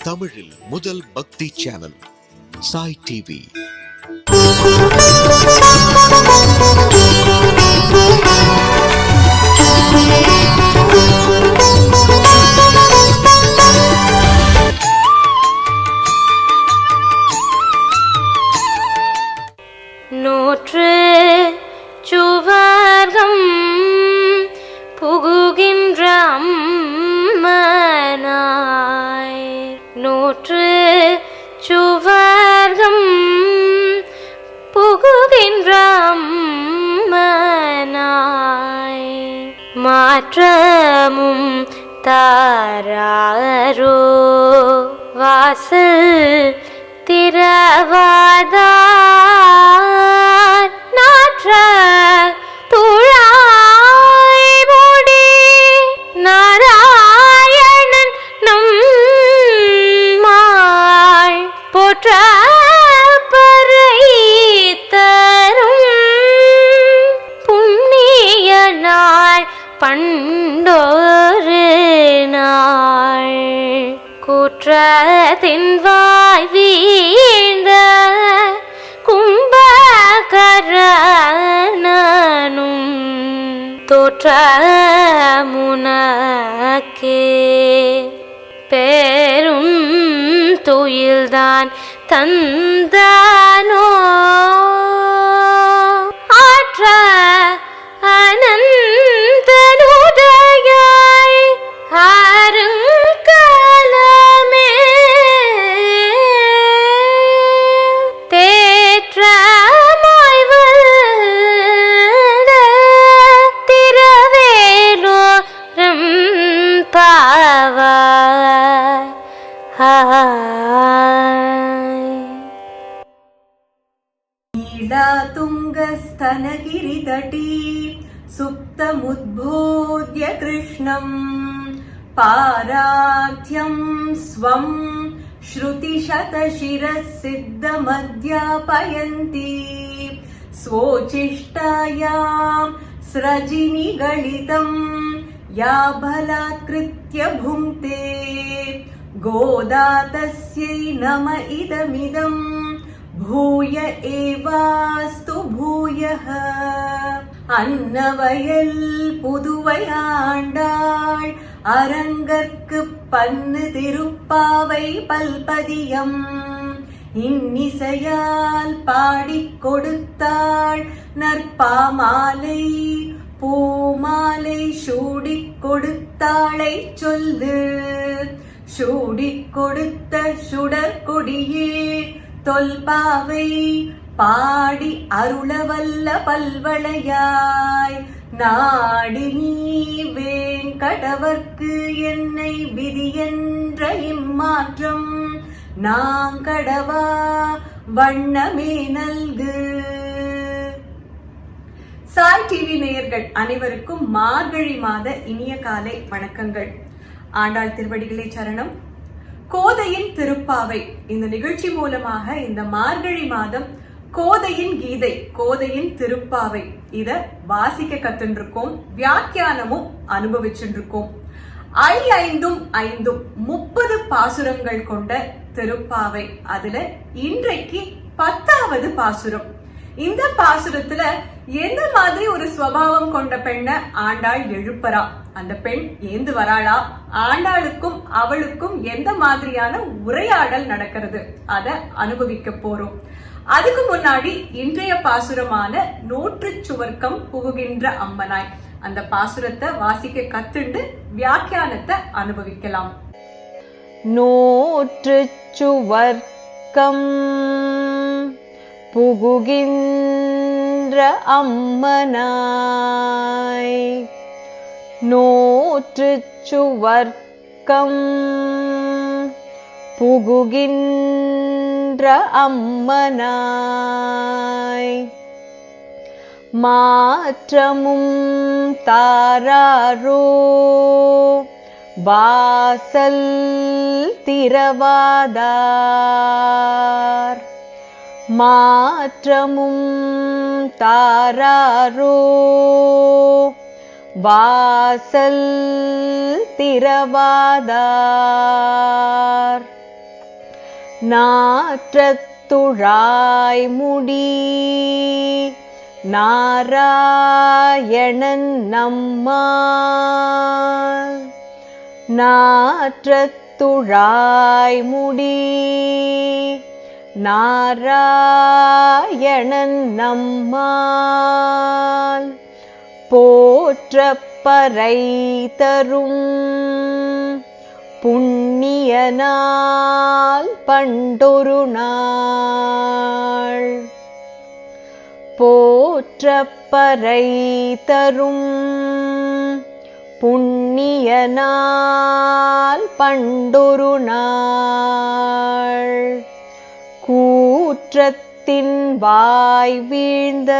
தமிழில் முதல் பக்தி சேனல் சாய் டிவி. நூற்று சுவர்க்கம் புகுகின்ற அம்மனாய், நூற்று சுவர்க்கம் புகுகின்ற அம்மனாய், மாற்றமும் தாராரோ வாசல் திரவாதார், நாற்ற துழாய் மூடி நாராயணன் நம்மாள் போற்ற பறை தரும் புண்ணிய நாள் பண்டோரு நாள், கூற்றத்தின் வாய் வீழ்ந்த கும்பகர்ணனும் தோற்ற முனக்கே பெரும் துயில்தான் தந்தானோ, ஆற்ற அனந்தனுடையாய் அருங்கலமே தேற்றமாய் வந்த திரவேலோரம் பாவாய். तुङ्गस्तनगिरितटी सुप्तमुद्बोध्य कृष्णं पारार्थ्यं स्वं श्रुतिशतशिरःसिद्धमध्यापयन्ती स्वोचिष्टायां स्रजिनिगलितं या बलात्कृत्य भुङ्क्ते, गोदा तस्यै नम इदमिदं भूय एवास्तु भूयः. அன்னவயல் புதுவையாண்டாள் அரங்கற்கு பன்னு திருப்பாவை பல்பதியம் இன்னிசையால் பாடிக் கொடுத்தாள் நற்பாமாலை பூமாலை சூடிக் கொடுத்தாளை சொல்லு. சூடிக் கொடுத்த சுடற்கொடியே தொல்பாவை பாடி அருளவல்ல பல்வளையாய், நாடி நீ வேங்கடவர்க்கு என்னை விதி என்ற இம்மாற்றம் நாங்கடவா வண்ணமே நல்கு. சாய் டிவி நேயர்கள் அனைவருக்கும் மார்கழி மாத இனிய காலை வணக்கங்கள். ஆண்டாள் திருவடிகளே சரணம். கோதையின் திருப்பாவை இந்த நிகழ்ச்சி மூலமாக இந்த மார்கழி மாதம் கோதையின் கீதை, கோதையின் திருப்பாவை இத வாசிக்க கத்துருக்கோம், வியாக்கியானமும் அனுபவிச்சுருக்கோம். 5 30 பாசுரங்கள் கொண்ட திருப்பாவை. அதுல இன்றைக்கு 10வது பாசுரம். இந்த பாசுரத்துல எந்த மாதிரி ஒரு ஸ்வபாவம் கொண்ட பெண்ண ஆண்டாள் எழுப்பறா, அந்த பெண் ஏந்து வராளா, ஆண்டாளுக்கும் அவளுக்கும் எந்த மாதிரியான உரையாடல் நடக்கிறது அத அனுபவிக்க போறோம். அதுக்கு முன்னாடி இன்றைய பாசுரமான நூற்று சுவர்க்கம் புகுகின்ற அம்மனாய் அந்த பாசுரத்தை வாசிக்க கத்துண்டு வியாக்கியானத்தை அனுபவிக்கலாம். நூற்று சுவர்க்கம் புகுகின்ற அம்மனாய், நூற்று சுவர்க்கம் புகுகின்ற அம்மனாய், மாற்றமும் தாராரோ வாசல் திரவாதார், மாற்றமும் தாராரோ வாசல் திரவாதார், நாற்றத்துழாய் முடி நாராயணன் நம்மால். நாற்றத்துழாய் முடி நாராயணன் நம்மால். போற்றப்பறை தரும் புண்ணிய நாள் பண்டொரு நாள். போற்றப்பறை தரும் புண்ணிய நாள் பண்டொரு நாள். கூற்றத்தின் வாய் வீழ்ந்த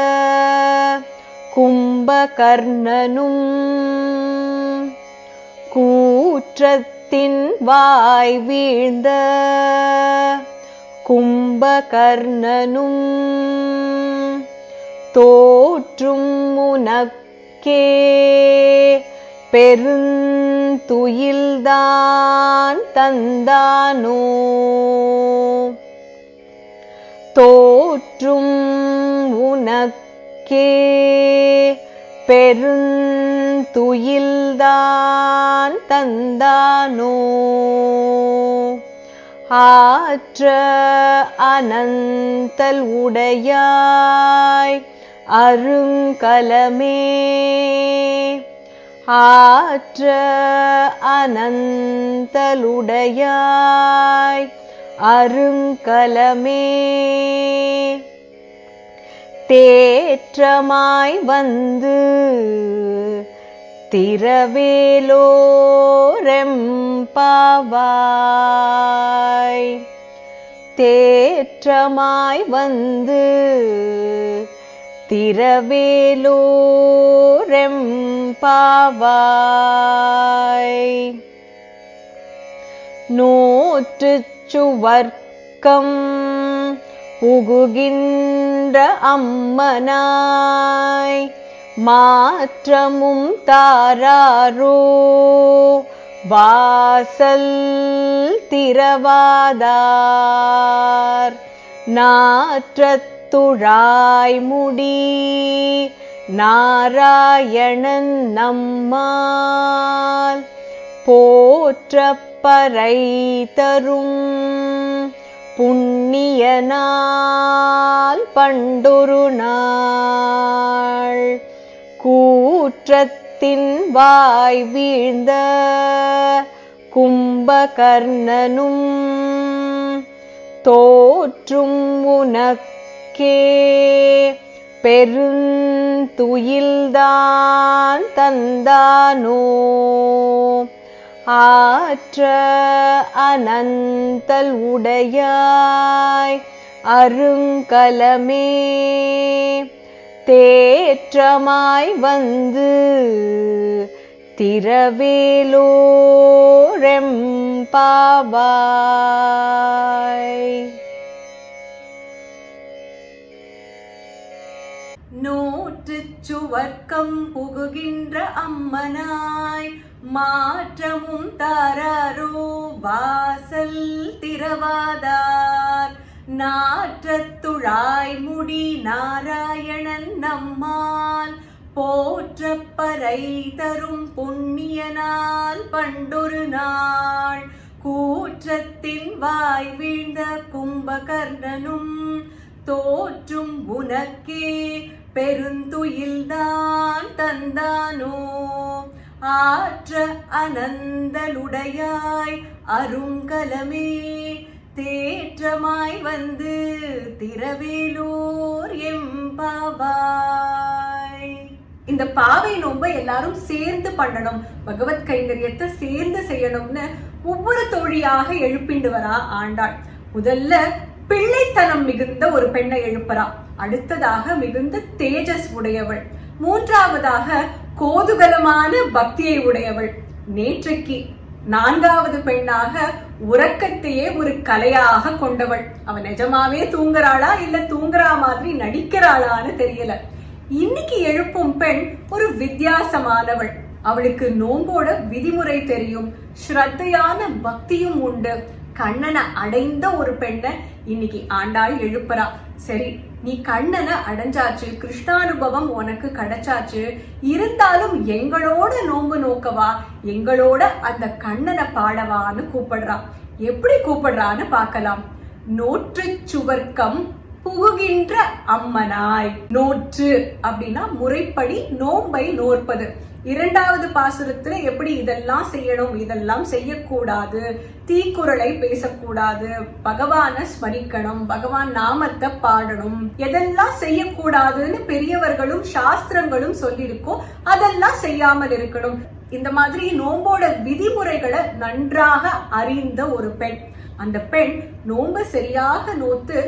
கும்பகர்ணனும் கூற்றத்தின் வாய் வீழ்ந்த கும்பகர்ணனும் தோற்றும் உனக்கே பெருந்துயில்தான் தந்தானோ. தோற்றும் உனக்கே பெருந்துயில்தான் தந்தானோ. ஆற்ற அனந்தல் உடையாய் அருங்கலமே. ஆற்ற அனந்தலுடையாய் அருங்கலமே. தேற்றமாய் வந்து திரவேலோரெம்பாவாய். தேற்றமாய் வந்து திரவேலோரெம்பாவாய். நோற்றுச் சுவர்க்கம் புகுகின்ற அம்மனாய் மாற்றமும் தாராரோ வாசல் திரவாதார். நாற்றத்துழாய் முடி நாராயணன் நம்மால். போற்றப்பறை தரும் புண்ணிய நாள் பண்டொரு நாள். கூற்றத்தின் வாய் வீழ்ந்த கும்பகர்ணனும் தோற்றும் உனக்கே பெருந்துயில்தான் தந்தானோ. ஆற்ற அனந்தல் உடையாய் அருங்கலமே. தேற்றமாய் வந்து திரவேலோரெம்பாவாய். நோற்றுச் சுவர்க்கம் புகுகின்ற அம்மனாய் மாற்றமும் தாராரோ வாசல் திரவாதார். நாற்றத்துழாய் முடி நாராயணன் நம்மால். போற்றப்பறை தரும் புண்ணிய நாள் பண்டொரு நாள். கூற்றத்தின் வாய் வீழ்ந்த கும்பகர்ணனும் தோற்றும் உனக்கே பெருந்துயில்தான் தந்தானோ. ஆற்ற அனந்தலுடையாய் அருங்கலமே. தேற்றமாய் வந்து திரவேலோர் எம்பாவாய். இந்த பாவை நோம்ப எல்லாரும் சேர்ந்து பண்ணணும், பகவத் கைங்கரியத்தை சேர்ந்து செய்யணும்னு ஒவ்வொரு தோழியாக எழுப்பிண்டு வரா ஆண்டாள். முதல்ல பிள்ளைத்தனம் மிகுந்த ஒரு பெண்ணை எழுப்புறா. அடுத்ததாக மிகுந்த தேஜஸ் உடையவள். மூன்றாவதாக கோதுகலமான பக்தியை உடையவள். நேற்றைக்கு நான்காவது பெண்ணாக உறக்கத்தையே ஒரு கலையாக கொண்டவள். அவ நிஜமாவே தூங்குறாளா இல்ல தூங்குறா மாதிரி நடிக்கிறாளான்னு தெரியல. இன்னைக்கு எழுப்பும் பெண் ஒரு வித்தியாசமானவள். அவளுக்கு நோம்போட விதிமுறை தெரியும், ஸ்ரத்தையான பக்தியும் உண்டு. கண்ணனை அடைந்த ஒரு பெண்ணை இன்னைக்கு ஆண்டாள் எழுப்புறா. சரி, நீ கண்ணனை அடைஞ்சாச்சு, கிருஷ்ணானுபவம் உனக்கு கிடைச்சாச்சு, இருந்தாலும் எங்களோட நோன்பு நோக்கவா, எங்களோட அந்த கண்ணனை பாடவான்னு கூப்பிடுறா. எப்படி கூப்பிடுறான்னு பார்க்கலாம். நோற்று சுவர்க்கம் புகுகின்ற அம்மனாய். நோற்று அப்படின்னா முறைப்படி நோன்பை நோற்பது. இரண்டாவது பாசுரத்துல எப்படி இதெல்லாம் செய்யணும், இதெல்லாம் செய்யக்கூடாது, தீக்குறளை பேசக்கூடாது, பகவான ஸ்மரிக்கணும், பகவான் நாமத்தை பாடணும், எதெல்லாம் செய்யக்கூடாதுன்னு பெரியவர்களும் சாஸ்திரங்களும் சொல்லியிருக்கோம், அதெல்லாம் செய்யாமல் இருக்கணும். இந்த மாதிரி நோம்போட விதிமுறைகளை நன்றாக அறிந்த ஒரு பெண். அந்த பெண் நோன்பு சரியாக நோத்து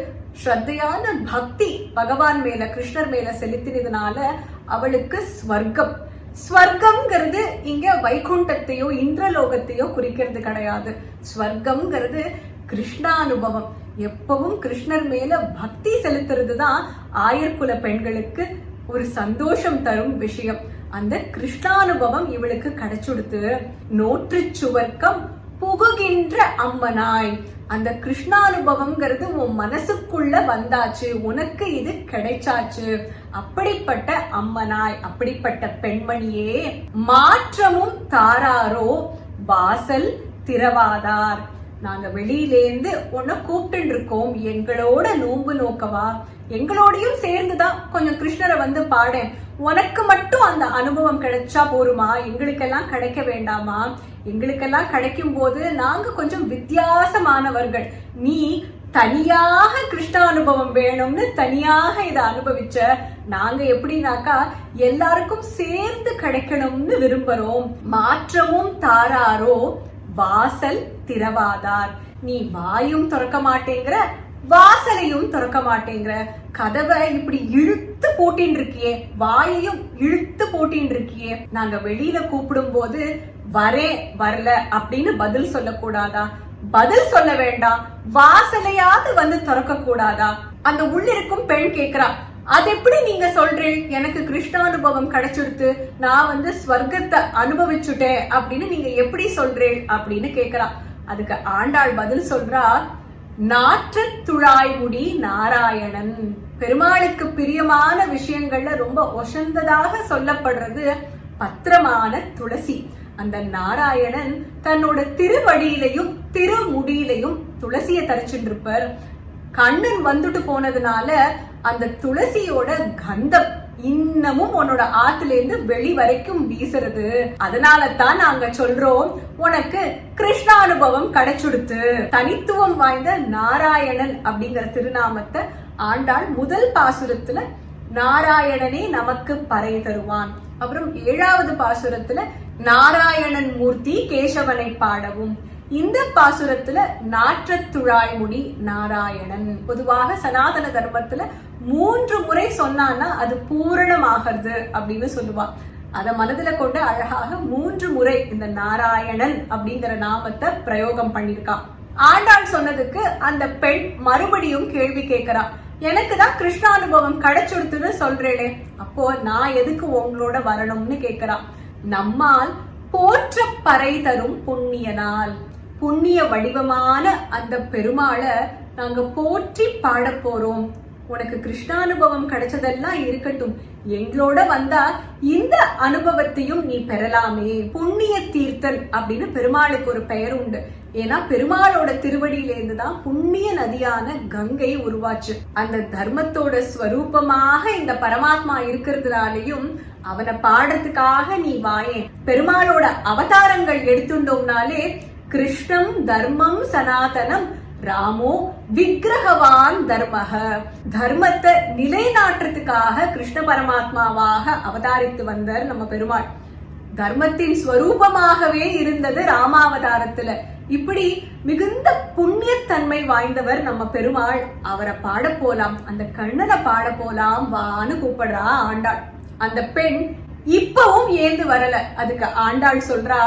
ஸ்ரத்தையான பக்தி பகவான் மேல, கிருஷ்ணர் மேல செலுத்தினதுனால அவளுக்கு ஸ்வர்க்கம். ஸ்வர்க்கம்ங்கிறது இங்க வைகுண்டத்தையோ இந்திரலோகத்தையோ குறிக்கிறது கிடையாது. ஸ்வர்க்கம்ங்கிறது கிருஷ்ணானுபவம். எப்பவும் கிருஷ்ணர் மேல பக்தி செலுத்துறது தான் ஆயர்குல பெண்களுக்கு ஒரு சந்தோஷம் தரும் விஷயம். அந்த கிருஷ்ணானுபவம் இவளுக்கு கிடைச்சுடுத்து. நோற்று சுவர்க்கம் புகுகின்ற அம்மனாய். அந்த கிருஷ்ணானுபவம்ங்கிறது உன் மனசுக்குள்ள வந்தாச்சு, உனக்கு இது கிடைச்சாச்சு. அப்படிப்பட்ட அம்மனாய், அப்படிப்பட்ட பெண்மணியே, மாற்றமும் தாராரோ வாசல் திறவாதார். நாங்க வெளியிலேந்து உன்னை கூப்பிட்டு இருக்கோம், எங்களோட நோன்பு நோக்கவா, எங்களோடையும் சேர்ந்துதான் கொஞ்சம் கிருஷ்ணரை வந்து பாடேன், உனக்கு மட்டும் அந்த அனுபவம் கிடைச்சா போருமா, எங்களுக்கெல்லாம் கிடைக்க வேண்டாமா? எங்களுக்கெல்லாம் கிடைக்கும் போது நாங்க கொஞ்சம் வித்தியாசமானவர்கள், நீ தனியாக கிருஷ்ண அனுபவம் வேணும்னு தனியாக இதை அனுபவிச்ச, நாங்க எப்படின்னாக்கா எல்லாருக்கும் சேர்ந்து கிடைக்கணும்னு விரும்புறோம். மாற்றமும் தாராரோ வாசல் திறவாதார். நீ வாயும் திறக்க மாட்டேங்கிற, வாசலையும் திறக்க மாட்டேங்கிற, கதவை இப்படி இழுத்து போட்டின்னு இருக்கியே, வாயையும் இழுத்து போட்டின்னு இருக்கியே, நாங்க வெளியில கூப்பிடும் போது வரேன் வரல அப்படின்னு பதில் சொல்லக்கூடாதா? பதில் சொல்ல வேண்டாம், வாசலையாவது வந்து திறக்க கூடாதா? அந்த உள்ளிருக்கும் பெண் கேக்குறா, அது எப்படி நீங்க சொல்றீங்க, எனக்கு கிருஷ்ணானுபவம் கிடைச்சிடுத்து, நான் வந்து ஸ்வர்க்கத்தை அனுபவிச்சுட்டேன் அப்படின்னு நீங்க எப்படி சொல்றீங்க அப்படின்னு கேக்குறா. அதுக்கு ஆண்டாள் பதில் சொல்றா, நாற்று துழாய்முடி நாராயணன். பெருமாளுக்கு பிரியமான விஷயங்கள்ல ரொம்ப ஒசந்ததாக சொல்லப்படுறது பத்திரமான துளசி. அந்த நாராயணன் தன்னோட திருவடியிலையும் திருமுடியிலையும் துளசியை தரிச்சுட்டு இருப்பார். கண்ணன் வந்துட்டு போனதுனால அந்த துளசியோட கந்தம் இன்னமும் உன்னோட ஆத்துல இருந்து வெளி வரைக்கும் வீசுறது. அதனால தான் நாங்க சொல்றோம், உனக்கு கிருஷ்ணானுபவம் கிடைச்சுடுத்து. தனித்துவம் வாய்ந்த நாராயணன் அப்படிங்கிற திருநாமத்தை ஆண்டாள் முதல் பாசுரத்துல நாராயணனே நமக்கு பறை தருவான். அப்புறம் 7வது பாசுரத்துல நாராயணன் மூர்த்தி கேசவனை பாடவும். இந்த பாசுரத்துல நாற்றத்துழாய்முடி நாராயணன். பொதுவாக சனாதன தர்மத்துல 3 முறை சொன்னான்னா அது பூரணமாகிறது அப்படின்னு சொல்லுவா. அத மனதுல கொண்டு அழகாக 3 முறை இந்த நாராயணன் அப்படிங்கிற நாமத்தை பிரயோகம் பண்ணிருக்கா. ஆண்டாள் சொன்னதுக்கு அந்த பெண் மறுபடியும் கேள்வி கேட்கிறா, எனக்கு தான் கிருஷ்ணானுபவம் கிடைச்சுடுத்துன்னு சொல்றேனே, அப்போ நான் எதுக்கு உங்களோட வரணும்னு கேக்குறா. நம்மால் போற்ற பறை தரும் புண்ணியனால், புண்ணிய வடிவமான அந்த பெருமாளை நாங்க போற்றி பாட போறோம். உனக்கு கிருஷ்ணானுபவம் கிடைச்சதெல்லாம் இருக்கட்டும், எங்களோட வந்தா இந்த அனுபவத்தையும் நீ பெறலாமே. புண்ணிய தீர்த்தன் அப்படின்னு பெருமாளுக்கு ஒரு பெயர் உண்டு. ஏன்னா பெருமாளோட திருவடியிலேருந்து தான் புண்ணிய நதியான கங்கை உருவாச்சு. அந்த தர்மத்தோட ஸ்வரூபமாக இந்த பரமாத்மா இருக்கிறதுனாலையும் அவனை பாடுறதுக்காக நீ வாயே. பெருமாளோட அவதாரங்கள் எடுத்துட்டோம்னாலே கிருஷ்ணம் தர்மம் சனாதனம் ராமோ விக்கிரகவான் தர்மக. தர்மத்தை நிலைநாட்டுறதுக்காக கிருஷ்ண பரமாத்மாவாக அவதாரித்து வந்தார் நம்ம பெருமாள். தர்மத்தின் ஸ்வரூபமாகவே இருந்தது ராமாவதாரத்துல. இப்படி மிகுந்த புண்ணியத்தன்மை வாய்ந்தவர் நம்ம பெருமாள். அவரை பாட போலாம், அந்த கண்ணனை பாட போலாம் வான்னு கூப்பிடுறா ஆண்டாள். அந்த பெண் இப்பவும் ஏந்து வரல. அதுக்கு ஆண்டாள் சொல்றா,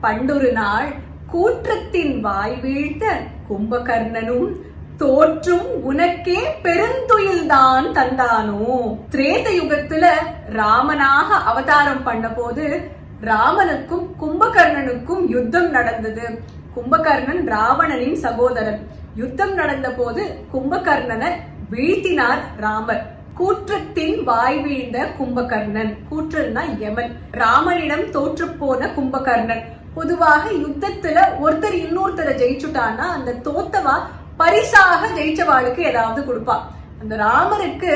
பண்டொரு நாள் கூற்றத்தின் வாய் வீழ்த்த கும்பகர்ணனும் தோற்றும் உனக்கே பெருந்துயில்தான் தந்தானோ. திரேத யுகத்துல ராமனாக அவதாரம் பண்ண போது ராமனுக்கும் கும்பகர்ணனுக்கும் யுத்தம் நடந்தது. கும்பகர்ணன் ராவணனின் சகோதரன். யுத்தம் நடந்த போது கும்பகர்ணனை வீழ்த்தினார் ராமர். கூற்றத்தின் வாய் வீழ்ந்த கும்பகர்ணன், கூற்றன்னா யமன், ராமனிடம் தோற்று போன கும்பகர்ணன். பொதுவாக யுத்தத்துல ஒருத்தர் இன்னொருத்தரை ஜெயிச்சுட்டான்னா அந்த தோத்தவா பரிசாக ஜெயிச்சவாளுக்கு ஏதாவது கொடுப்பா. அந்த ராமருக்கு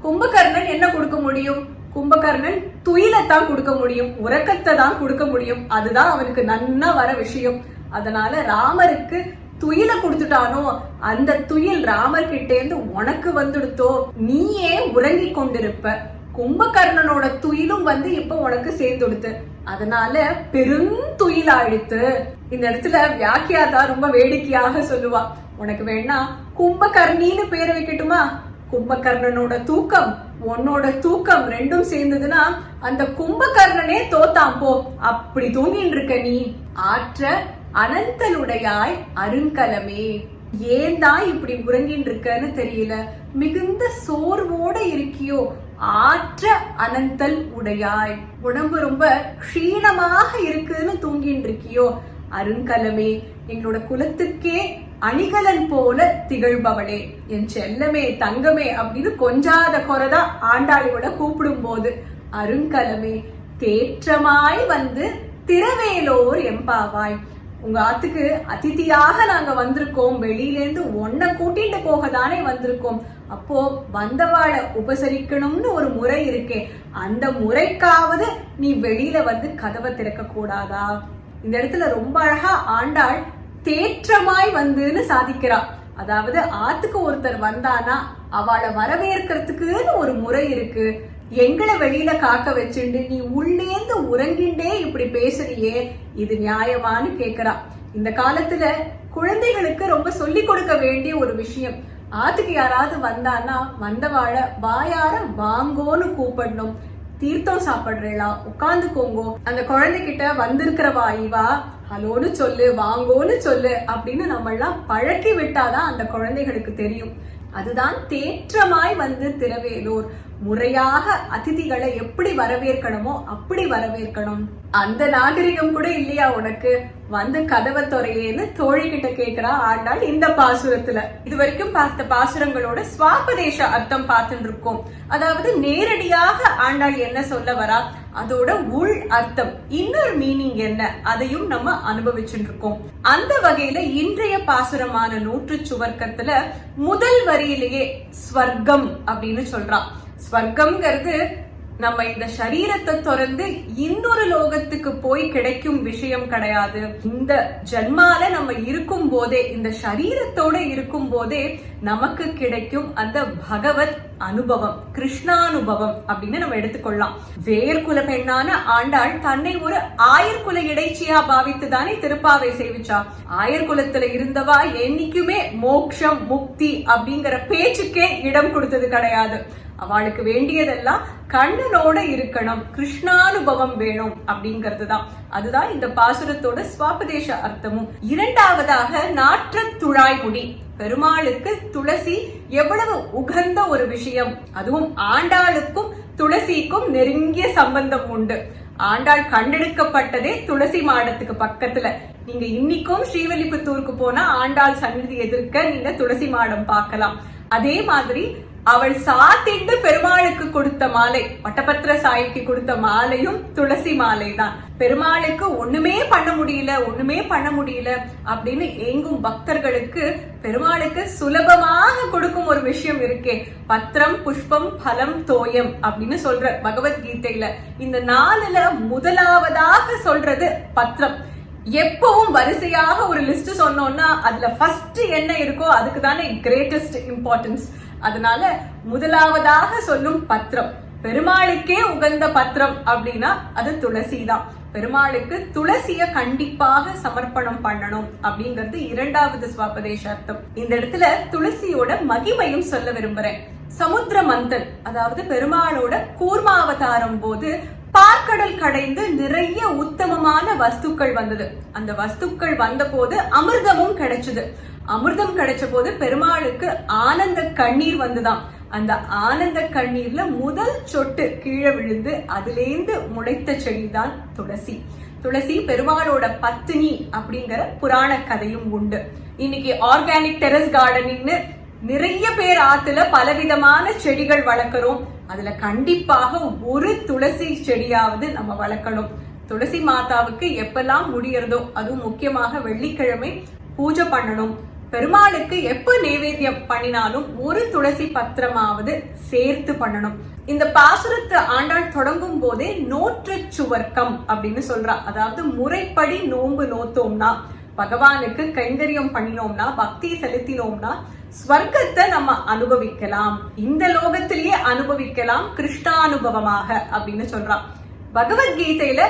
கும்பகர்ணன் என்ன கொடுக்க முடியும்? கும்பகர்ணன் துயிலத்தான் கொடுக்க முடியும், உறக்கத்தை தான் கொடுக்க முடியும். அதுதான் அவனுக்கு நன்னா வர விஷயம். அதனால ராமருக்கு துயில கொடுத்துட்டானோ, அந்த துயில் ராமர் கிட்டேந்து உனக்கு வந்துடுத்தோ, நீயே உறங்கி கொண்டிருப்ப. கும்பகர்ணனோட துயிலும் இப்ப உனக்கு சேர்ந்துடுத்து. அதனால பெருந்துயில் ஆயிடுத்து. இந்த இடத்துல வியாக்கியாதா ரொம்ப வேடிக்கையாக சொல்லுவா, உனக்கு வேணா கும்பகர்ணின்னு பேரை வைக்கட்டுமா? கும்பகர்ணனோட தூக்கம் உன்னோட தூக்கம் ரெண்டும் சேர்ந்ததுன்னா அந்த கும்பகர்ணனே தோத்தாம் போ. அப்படி தூங்கிட்டு இருக்க நீ. ஆற்ற அனந்தலுடையாய் அருங்கலமே. ஏன் தான் இப்படி உறங்கிட்டு இருக்கன்னு தெரியல, மிகுந்த சோர்வோட இருக்கியோ. ஆற்ற அனந்தல் உடையாய், உடம்பு ரொம்ப க்ஷீணமாக இருக்குன்னு தூங்கிட்டு இருக்கியோ. அருங்கலமே, எங்களோட குலத்துக்கே அணிகலன் போல திகழ்பவளே, என் செல்லமே தங்கமே அப்படின்னு கொஞ்சாத குறைதா ஆண்டாளியோட கூப்பிடும் போது அருங்கலமே, தேற்றமாய் திரவேலோர் எம்பாவாய். உங்க ஆத்துக்கு அதிதியாக நாங்க வந்திருக்கோம், வெளியிலேருந்து ஒன்ன கூட்டிட்டு போக தானே வந்திருக்கோம். அப்போ வந்தவாளை உபசரிக்கணும்னு ஒரு முறை இருக்கே, அந்த முறைக்காவது நீ வெளியில கதவை திறக்க கூடாதா? இந்த இடத்துல ரொம்ப அழகா ஆண்டாள் தேற்றமாய் வந்துன்னு சாதிக்கிறா. அதாவது ஆத்துக்கு ஒருத்தர் வந்தானா அவளை வரவேற்கிறதுக்குன்னு ஒரு முறை இருக்கு. எங்களை வெளியில காக்க வச்சுண்டு நீ உள்ளேந்து உறங்கிண்டே இப்படி பேசுறியே, இது நியாயமானு கேக்குறா. இந்த காலத்துல குழந்தைகளுக்கு ரொம்ப சொல்லி கொடுக்க வேண்டிய ஒரு விஷயம். ஆத்துக்கு யாராவது வந்தானா வந்தவாளை வாயார வாங்கோன்னு கூப்பிடணும். தீர்த்தம் சாப்பிடுறா, உட்காந்துக்கோங்கோ. அந்த குழந்தைகிட்ட வந்திருக்கிறவா இவா, ஹலோன்னு சொல்லு, வாங்கோன்னு சொல்லு அப்படின்னு நம்ம எல்லாம் பழக்கி விட்டாதான் அந்த குழந்தைகளுக்கு தெரியும். அதுதான் தேற்றமாய் திரவேலூர். முறையாக அதிதிகளை எப்படி வரவேற்கணுமோ அப்படி வரவேற்கணும். அந்த நாகரிகம் கூட இல்லையா உனக்கு? கதவை துறையேன்னு தோழி கிட்ட கேக்குறா ஆண்டாள் இந்த பாசுரத்துல. இது வரைக்கும் பார்த்த பாசுரங்களோட ஸ்வாபதேச அர்த்தம் பார்த்துட்டு இருக்கோம். அதாவது நேரடியாக ஆண்டாள் என்ன சொல்ல வரா, அதோட உள் அர்த்தம், இன்னொரு மீனிங் என்ன, அதையும் நம்ம அனுபவிச்சுட்டு இருக்கோம். அந்த வகையில இன்றைய பாசுரமான 100 சுவர்க்கத்துல முதல் வரியிலேயே ஸ்வர்க்கம் அப்படின்னு சொல்றான். ஸ்வர்க்கம்ங்கிறது நம்ம இந்த சரீரத்தை திறந்து இன்னொரு லோகத்துக்கு போய் கிடைக்கும் விஷயம் கிடையாது. இந்த ஜன்மால நம்ம இருக்கும் போதே, இந்த சரீரத்தோட இருக்கும் போதே நமக்கு கிடைக்கும் அந்த பகவத் அனுபவம், கிருஷ்ணானுபவம் அப்படின்னு நம்ம எடுத்துக்கொள்ளலாம். வேர்குல பெண்ணான ஆண்டாள் தன்னை ஒரு ஆயர்குல இடைச்சியா பாவித்து தானே திருப்பாவை சேவிச்சா. ஆயர்குலத்துல இருந்தவா என்னைக்குமே மோக்ஷம் முக்தி அப்படிங்கிற பேச்சுக்கே இடம் கொடுத்தது கிடையாது. அவளுக்கு வேண்டியதெல்லாம் கண்ணனோட இருக்கணும், கிருஷ்ணானுபவம் வேணும் அப்படிங்கிறது தான். அதுதான் இந்த பாசுரத்தோட ஸ்வாபதேச அர்த்தமும். இரண்டாவதாக நாற்ற துழாய்முடி. பெருமாளுக்கு துளசி எவ்வளவு உகந்த ஒரு விஷயம். அதுவும் ஆண்டாளுக்கும் துளசிக்கும் நெருங்கிய சம்பந்தம் உண்டு. ஆண்டாள் கண்டெடுக்கப்பட்டதே துளசி மாடத்துக்கு பக்கத்துல. நீங்க இன்னைக்கும் ஸ்ரீவில்லிபுத்தூருக்கு போனா ஆண்டாள் சந்நிதி எதிர்க்க நீங்க துளசி மாடம் பார்க்கலாம். அதே மாதிரி அவள் சாத்திட்டு பெருமாளுக்கு கொடுத்த மாலை, பட்டபத்திர சாயிக்கு கொடுத்த மாலையும் துளசி மாலை தான். பெருமாளுக்கு ஒண்ணுமே பண்ண முடியல அப்படின்னு ஏங்கும் பக்தர்களுக்கு பெருமாளுக்கு சுலபமாக கொடுக்கும் ஒரு விஷயம் இருக்கே, பத்திரம் புஷ்பம் பலம் தோயம் அப்படின்னு சொல்ற பகவத்கீதையில. இந்த 4ல முதலாவதாக சொல்றது பத்திரம். எப்பவும் வரிசையாக ஒரு லிஸ்ட் சொன்னோம்னா அதுல ஃபர்ஸ்ட் என்ன இருக்கோ அதுக்கு தானே கிரேட்டஸ்ட் இம்பார்ட்டன்ஸ். அதனால முதலாவதாக சொல்லும் பத்திரம், பெருமாளுக்கே உகந்த பத்திரம் அப்படின்னா அது துளசி தான். பெருமாளுக்கு துளசிய கண்டிப்பாக சமர்ப்பணம் பண்ணணும் அப்படிங்கிறது இரண்டாவது ஸ்வாபதேச அர்த்தம். இந்த இடத்துல துளசியோட மகிமையும் சொல்ல விரும்புறேன். சமுத்திர மந்தன், அதாவது பெருமாளோட கூர்மாவதாரம் போது பார்க்கடல் கடைந்து நிறைய உத்தமமான வஸ்துக்கள் வந்தது. அந்த வஸ்துக்கள் வந்த போது அமிர்தமும் கிடைச்சது. அமிர்தம் கிடைச்ச போது பெருமாளுக்கு ஆனந்த கண்ணீர் வந்துதான். அந்த ஆனந்த கண்ணீர்ல முதல் சொட்டு கீழே விழுந்து அதிலேந்து முளைத்த செடிதான் துளசி. துளசி பெருமாளோட பத்தினி அப்படிங்கிற புராண கதையும் உண்டு. இன்னைக்கு ஆர்கானிக் டெரஸ் கார்டனிங்னு நிறைய பேர் ஆத்துல பலவிதமான செடிகள் வளர்க்கிறோம். அதுல கண்டிப்பாக ஒரு துளசி செடியாவது நம்ம வளர்க்கணும். துளசி மாதாவுக்கு எப்பெல்லாம் முடியறதோ, அதுவும் முக்கியமாக வெள்ளிக்கிழமை பூஜை பண்ணணும். பெருமாளுக்கு எப்ப நைவேத்தியம் பண்ணினாலும் ஒரு துளசி பத்திரமாவது சேர்த்து பண்ணணும். இந்த பாசுரத்தை ஆண்டாள் தொடங்கும் போதே நோற்று சுவர்க்கம் அப்படின்னு சொல்றா. அதாவது முறைப்படி நோன்பு நோத்தோம்னா, பகவானுக்கு கைங்கரியம் பண்ணினோம்னா, பக்தி செலுத்தினோம்னா ஸ்வர்க்கத்தை நம்ம அனுபவிக்கலாம், இந்த லோகத்திலேயே அனுபவிக்கலாம் கிருஷ்ணானுபவமாக அப்படின்னு சொல்றான். பகவத்கீதையில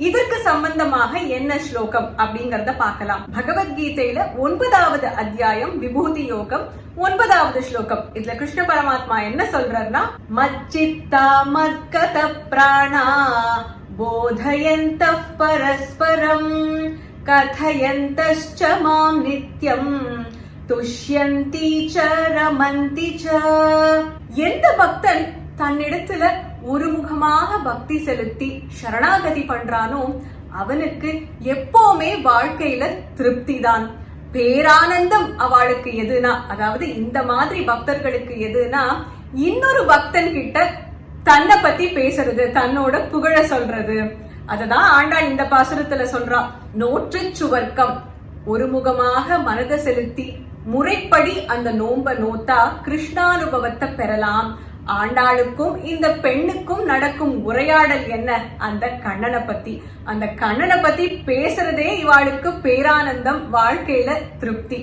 இதற்கு சம்பந்தமாக என்ன ஸ்லோகம் அப்படிங்கறத பார்க்கலாம். பகவத்கீதையில 9வது அத்தியாயம் விபூதி யோகம் 9வது ஸ்லோகம். இதுல கிருஷ்ண பரமாத்மா என்ன சொல்றாருன்னா, மச்சித்தா மத்கத பிராணா போதயந்தః பரஸ்பரம் கதயந்தஸ்ச மாம் நித்யம் துஷ்யந்தி ச ரமந்தி ச. எந்த பக்தன் தன்னிடத்துல ஒருமுகமாக பக்தி செலுத்தி சரணாகதி பண்றானோ அவனுக்கு எப்பவுமே வாழ்க்கையில திருப்தி தான், பேரானந்தம். அவளுக்கு எதுனா, அதாவது இந்த மாதிரி பக்தர்களுக்கு எதுனா, இன்னொரு பக்தன் கிட்ட தன்னை பத்தி பேசுறது, தன்னோட புகழ சொல்றது. அததான் ஆண்டாள் இந்த பாசுரத்துல சொல்றா. நோற்று சுவர்க்கம், ஒருமுகமாக மனதை செலுத்தி முறைப்படி அந்த நோம்ப நோத்தா கிருஷ்ணானுபவத்தை பெறலாம். ஆண்டாளுக்கும் இந்த பெண்ணுக்கும் நடக்கும் உரையாடல் என்ன? அந்த கண்ணனை பத்தி. அந்த கண்ணனை பத்தி பேசுறதே இவாளுக்கு பேரானந்தம், வாழ்க்கையில திருப்தி.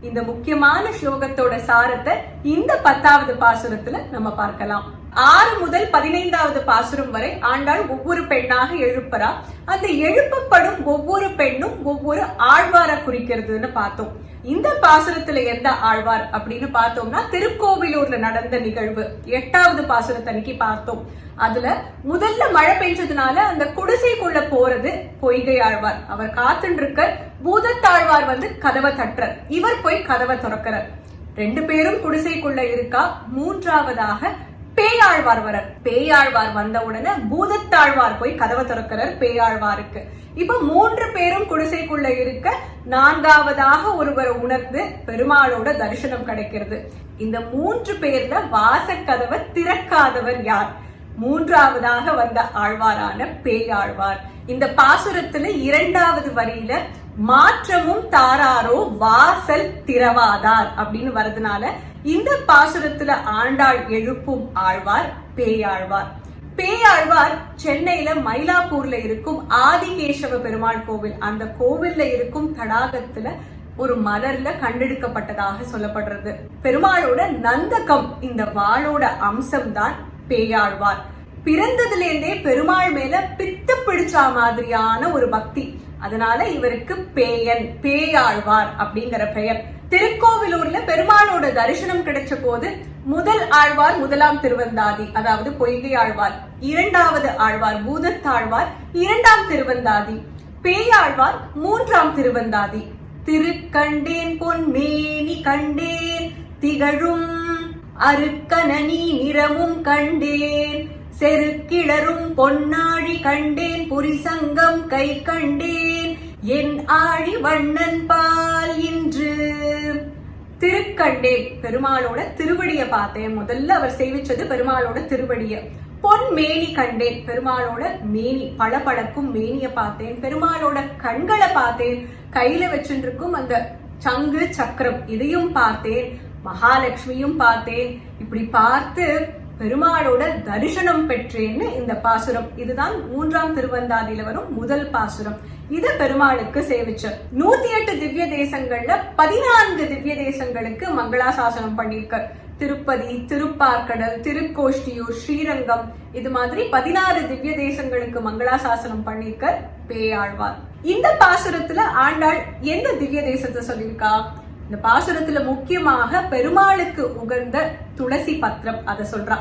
இந்த முக்கியமான ஸ்லோகத்தோட சாரத்தை இந்த 10வது பாசுரத்துல நம்ம பார்க்கலாம். 6 முதல் 15வது பாசுரம் வரை ஆண்டாள் ஒவ்வொரு பெண்ணாக எழுப்புறா. அந்த எழுப்பப்படும் ஒவ்வொரு பெண்ணும் ஒவ்வொரு ஆழ்வார குறிக்கிறதுன்னு பார்த்தோம். இந்த பாசுரத்துல எந்த ஆழ்வார் அப்படின்னு பார்த்தோம்னா, திருக்கோவிலூர்ல நடந்த நிகழ்வு 8வது பாசுரத்தன்னைக்கு பார்த்தோம். அதுல முதல்ல மழை பெஞ்சதுனால அந்த குடிசைக்குள்ள போறது பொய்கை ஆழ்வார். அவர் காத்துட்டு இருக்க பூதத்தாழ்வார் வந்து கதவை தட்டுறார். இவர் போய் கதவை திறக்கிறார். 2 பேரும் குடிசைக்குள்ள இருக்கா. 3வதாக பேயாழ்வார் வர. பேயாழ்வார் வந்த உடனே பூதத்தாழ்வார் போய் கதவை திறக்கிறார் பேயாழ்வாருக்கு. இப்ப 3 பேரும் குடிசைக்குள்ள இருக்க 4வதாக ஒருவரை உணர்ந்து பெருமாளோட தரிசனம் கிடைக்கிறது. இந்த 3 பேர்ல வாசக்கதவை திறக்காதவர் யார்? 3வதாக வந்த ஆழ்வாரான பேயாழ்வார். இந்த பாசுரத்துல 2வது வரியில மாற்றமும் தாராரோ வாசல் திறவாதார் அப்படின்னு வரதுனால இந்த பாசுரத்துல ஆண்டாள் எழுப்பும் ஆழ்வார் பேயாழ்வார். பேயாழ்வார் சென்னையில மயிலாப்பூர்ல இருக்கும் ஆதிகேசவ பெருமாள் கோவில், அந்த கோவில்ல இருக்கும் தடாகத்துல ஒரு மலர்ல கண்டெடுக்கப்பட்டதாக சொல்லப்படுறது. பெருமாளோட நந்தகம், இந்த வாளோட அம்சம் தான் பேயாழ்வார். பிறந்ததுல இருந்தே பெருமாள் மேல பித்து பிடிச்சா மாதிரியான ஒரு பக்தி. அதனால இவருக்கு பேயன், பேயாழ்வார் அப்படிங்கிற பெயர். திருக்கோவிலூர்ல பெருமாளோட தரிசனம் கிடைச்ச போது முதல் ஆழ்வார் 1ஆம் திருவந்தாதி, அதாவது பொய்கை ஆழ்வார். 2வது ஆழ்வார் பூதத்தாழ்வார் 2ஆம் திருவந்தாதி. பேயாழ்வார் 3ஆம் திருவந்தாதி. திருக்கண்டேன் பொன்மேனி கண்டேன் திகழும் அருக்கனி நிறமும் கண்டேன் செருக்கிளரும் பொன்னாழி கண்டேன் புரிசங்கம் கை கண்டேன் என் ஆழி வண்ணன் பால் இன்று. திருக்கண்டேன், பெருமாளோட திருவடிய பார்த்தேன். முதல்ல அவர் சேவிச்சது பெருமாளோட திருவடிய. பொன்மேனி கண்டேன், பெருமாளோட மேனி, பளபளக்கும் மேனிய பார்த்தேன். பெருமாளோட கண்களை பார்த்தேன். கையில வச்சுருக்கும் அந்த சங்கு சக்கரம், இதையும் பார்த்தேன். மகாலட்சுமியும் பார்த்தேன். இப்படி பார்த்து பெருமாளோட தரிசனம் பெற்றேன்னு இந்த பாசுரம். இதுதான் 3ஆம் திருவந்தாதியில வரும் முதல் பாசுரம். இது பெருமாளுக்கு சேவிச்ச 108 திவ்ய தேசங்கள்ல 14 திவ்ய தேசங்களுக்கு மங்களாசாசனம் பண்ணிருக்க. திருப்பதி, திருப்பார்கடல், திருக்கோஷ்டியூர், ஸ்ரீரங்கம், இது மாதிரி 16 திவ்ய தேசங்களுக்கு மங்களாசாசனம் பண்ணிருக்க பேயாழ்வார். இந்த பாசுரத்துல ஆண்டாள் எந்த திவ்ய தேசத்தை சொல்லியிருக்கா? இந்த பாசுரத்துல முக்கியமாக பெருமாளுக்கு உகந்த துளசி பத்திரம் அத சொல்றா.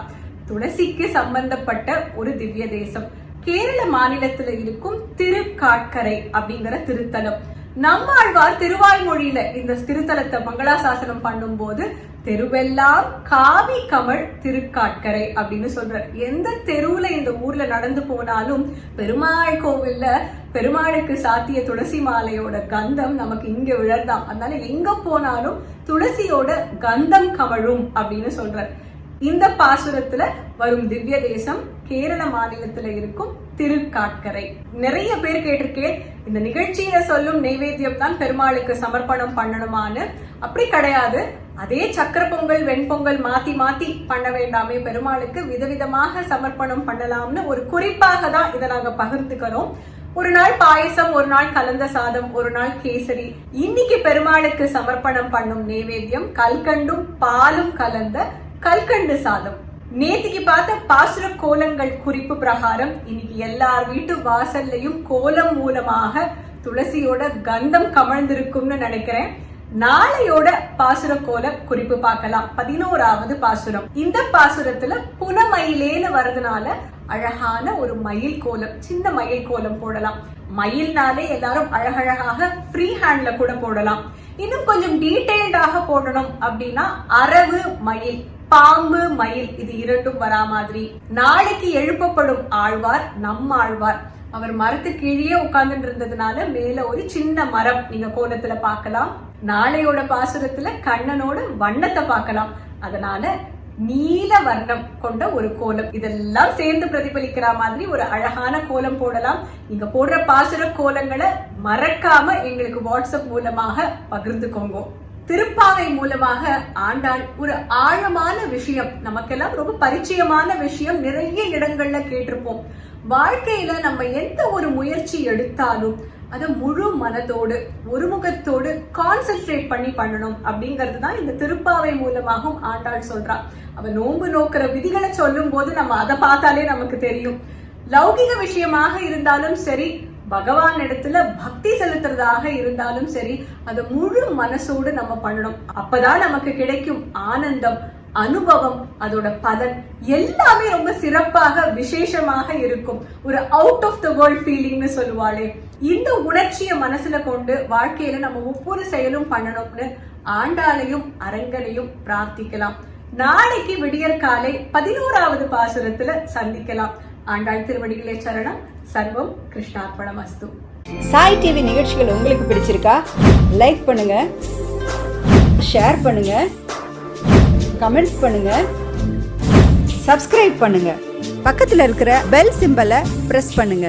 துளசிக்கு சம்பந்தப்பட்ட ஒரு திவ்ய தேசம் கேரள மாநிலத்துல இருக்கும் திருக்காட்கரை அப்படிங்கிற திருத்தலம். நம்மாழ்வார் திருவாய்மொழியில இந்த திருத்தலத்தை மங்களாசாசனம் பண்ணும்போது தெருவெல்லாம் காவி கமழ் திருக்காட்கரை அப்படின்னு சொல்றார். எந்த தெருவுல இந்த ஊர்ல நடந்து போனாலும் பெருமாள் கோவில்ல பெருமாளுக்கு சாத்திய துளசி மாலையோட கந்தம் நமக்கு இங்க விழர்தாம். அதனால எங்க போனாலும் துளசியோட கந்தம் கமழும் அப்படின்னு சொல்றார். இந்த பாசுரத்துல வரும் திவ்ய தேசம் கேரள மாநிலத்துல இருக்கும் திருக்காட்கரை. நிறைய பேர் கேட்டிருக்கேன், இந்த நிகழ்ச்சியில சொல்லும் நைவேத்தியம் தான் பெருமாளுக்கு சமர்ப்பணம் பண்ணணுமான்னு. அப்படி கிடையாது. அதே சக்கர பொங்கல் வெண்பொங்கல் மாத்தி மாத்தி பண்ண வேண்டாமே, பெருமாளுக்கு விதவிதமாக சமர்ப்பணம் பண்ணலாம்னு ஒரு குறிப்பாக தான் இதை நாங்க பகிர்ந்துக்கிறோம். ஒரு நாள் பாயசம், ஒரு நாள் கலந்த சாதம், ஒரு நாள் கேசரி. இன்னைக்கு பெருமாளுக்கு சமர்ப்பணம் பண்ணும் நைவேத்தியம் கல்கண்டும் பாலும் கலந்த கல்கண்டு சாதம். நேத்திக்கு பார்த்த பாசுர கோலங்கள் குறிப்பு பிரகாரம் இன்னைக்கு எல்லார் வீட்டு வாசல்லையும் கோலம் மூலமாக துளசியோட கந்தம் கமழ்ந்திருக்கும்னு நினைக்கிறேன். நாளையோட பாசுர கோல குறிப்பு பார்க்கலாம். 11வது பாசுரம். இந்த பாசுரத்துல புனமயிலேன்னு வரதுனால அழகான ஒரு மயில் கோலம், சின்ன மயில் கோலம் போடலாம். மயில்னாலே எல்லாரும் அழகழகாக ஃப்ரீ ஹேண்ட்ல கூட போடலாம். இன்னும் கொஞ்சம் டீடைல்டாக போடணும் அப்படின்னா அரவு மயில், பாம்பு மயில், இது இரண்டும் வரா மாதிரி. நாளைக்கு எழுப்பப்படும் ஆழ்வார் நம்மாழ்வார். அவர் மரத்து கீழே உட்கார்ந்து இருந்ததுனால மேல ஒரு சின்ன மரம் நீங்க கோலத்துல பார்க்கலாம். நாளையோட பாசுரத்துல கண்ணனோட வண்ணத்தை பார்க்கலாம். அதனால நீல வர்ணம் கொண்ட ஒரு கோலம், இதெல்லாம் சேர்ந்து பிரதிபலிக்கிற மாதிரி ஒரு அழகான கோலம் போடலாம். நீங்க போடுற பாசுர கோலங்களை மறக்காம எங்களுக்கு வாட்ஸ்அப் மூலமாக பகிர்ந்துக்கோங்க. திருப்பாவை மூலமாக ஆண்டாள் ஒரு ஆழமான விஷயம், நமக்கெல்லாம் ரொம்ப பரிச்சயமான விஷயம், நிறைய இடங்கள்ல கேட்டிருப்போம். வாழ்க்கையில நம்ம எந்த ஒரு முயற்சி எடுத்தாலும் அதை முழு மனதோடு ஒருமுகத்தோடு கான்சென்ட்ரேட் பண்ணி பண்ணணும் அப்படிங்கிறது தான் இந்த திருப்பாவை மூலமாகவும் ஆண்டாள் சொல்றா. அவ நோன்பு நோக்கிற விதிகளை சொல்லும் போது நம்ம அதை பார்த்தாலே நமக்கு தெரியும். லௌகிக விஷயமாக இருந்தாலும் சரி, பகவான் இடத்துல பக்தி செலுத்துறதாக இருந்தாலும் சரி, அதை முழு மனசோடு நம்ம பண்ணணும். அப்பதான் நமக்கு கிடைக்கும் ஆனந்தம், அனுபவம், அதோட பலன் எல்லாமே ரொம்ப சிறப்பாக விசேஷமாக இருக்கும். ஒரு அவுட் ஆஃப் த வேர்ல்ட் ஃபீலிங்னு சொல்லுவாளே, இந்த உணர்ச்சியை மனசுல கொண்டு வாழ்க்கையில நம்ம ஒவ்வொரு செயலும் பண்ணணும்னு ஆண்டாளையும் அரங்கனையும் பிரார்த்திக்கலாம். நாளைக்கு விடியற் காலை 11வது பாசுரத்துல சந்திக்கலாம். ஆண்டாள் திருவடிகளே சரணம். சர்வம் கிருஷ்ணார்ப்பணமஸ்து. சாய் டிவி நிகழ்ச்சிகள் உங்களுக்கு பிடிச்சிருக்கா? லைக் பண்ணுங்க, ஷேர் பண்ணுங்க, கமெண்ட் பண்ணுங்க, சப்ஸ்கிரைப் பண்ணுங்க. பக்கத்துல இருக்கிற பெல் சிம்பலை பிரஸ் பண்ணுங்க.